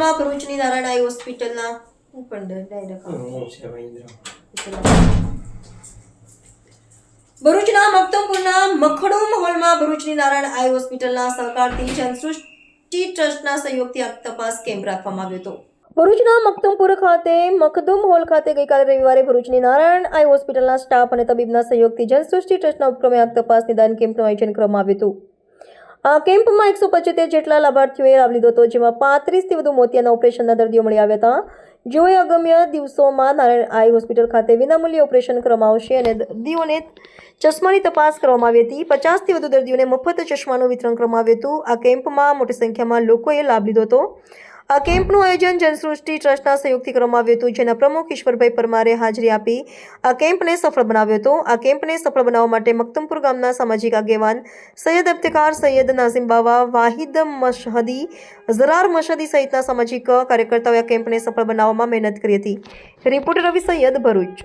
હોલમાં ભરૂચની નારાયણ આઈ હોસ્પિટલના ભરૂચના મખદુમપુરના મખડુમ હોલમાં ભરૂચની નારાયણ આઈ હોસ્પિટલના સહકારથી જનસૃષ્ટિ ટ્રસ્ટના સહયોગથી તપાસ કેમ્પ રાખવામાં આવ્યો હતો. ભરૂચના મખદુમપુર ખાતે મખદુમ હોલ ખાતે ગઈકાલે રવિવારે ભરૂચની નારાયણ આઈ હોસ્પિટલના સ્ટાફ અને તબીબના સહયોગથી જનસૃષ્ટિ ટ્રસ્ટના ઉપક્રમે તપાસ નિદાન કેમ્પનું આયોજન કરવામાં આવ્યું હતું. આ કેમ્પમાં 175 જેટલા લાભાર્થીઓએ લાભ લીધો હતો, જેમાં 35થી વધુ મોતિયાના ઓપરેશનના દર્દીઓ મળી આવ્યા હતા. જેઓએ આગામી દિવસોમાં નારાયણ આઈ હોસ્પિટલ ખાતે વિનામૂલ્યે ઓપરેશન કરવામાં આવશે અને દર્દીઓને ચશ્માની તપાસ કરવામાં આવી હતી. 50થી વધુ દર્દીઓને મફત ચશ્માનું વિતરણ કરવામાં આવ્યું હતું. આ કેમ્પમાં મોટી સંખ્યામાં લોકોએ લાભ લીધો હતો. આ કેમ્પનું આયોજન જનસૃષ્ટિ ટ્રસ્ટના સહયોગથી કરવામાં આવ્યું હતું, જેના પ્રમુખ ઈશ્વરભાઈ પરમારે હાજરી આપી આ કેમ્પને સફળ બનાવ્યો હતો. આ કેમ્પને સફળ બનાવવા માટે મખદુમપુર ગામના સામાજિક આગેવાન સૈયદ ઇફ્તિખાર, સૈયદ નાઝિમ બાવા, વાહિદ મશહદી, ઝરાર મશહદી સહિતના સામાજિક કાર્યકર્તાઓએ આ કેમ્પને સફળ બનાવવામાં મહેનત કરી હતી. રિપોર્ટર રવિ સૈયદ, ભરૂચ.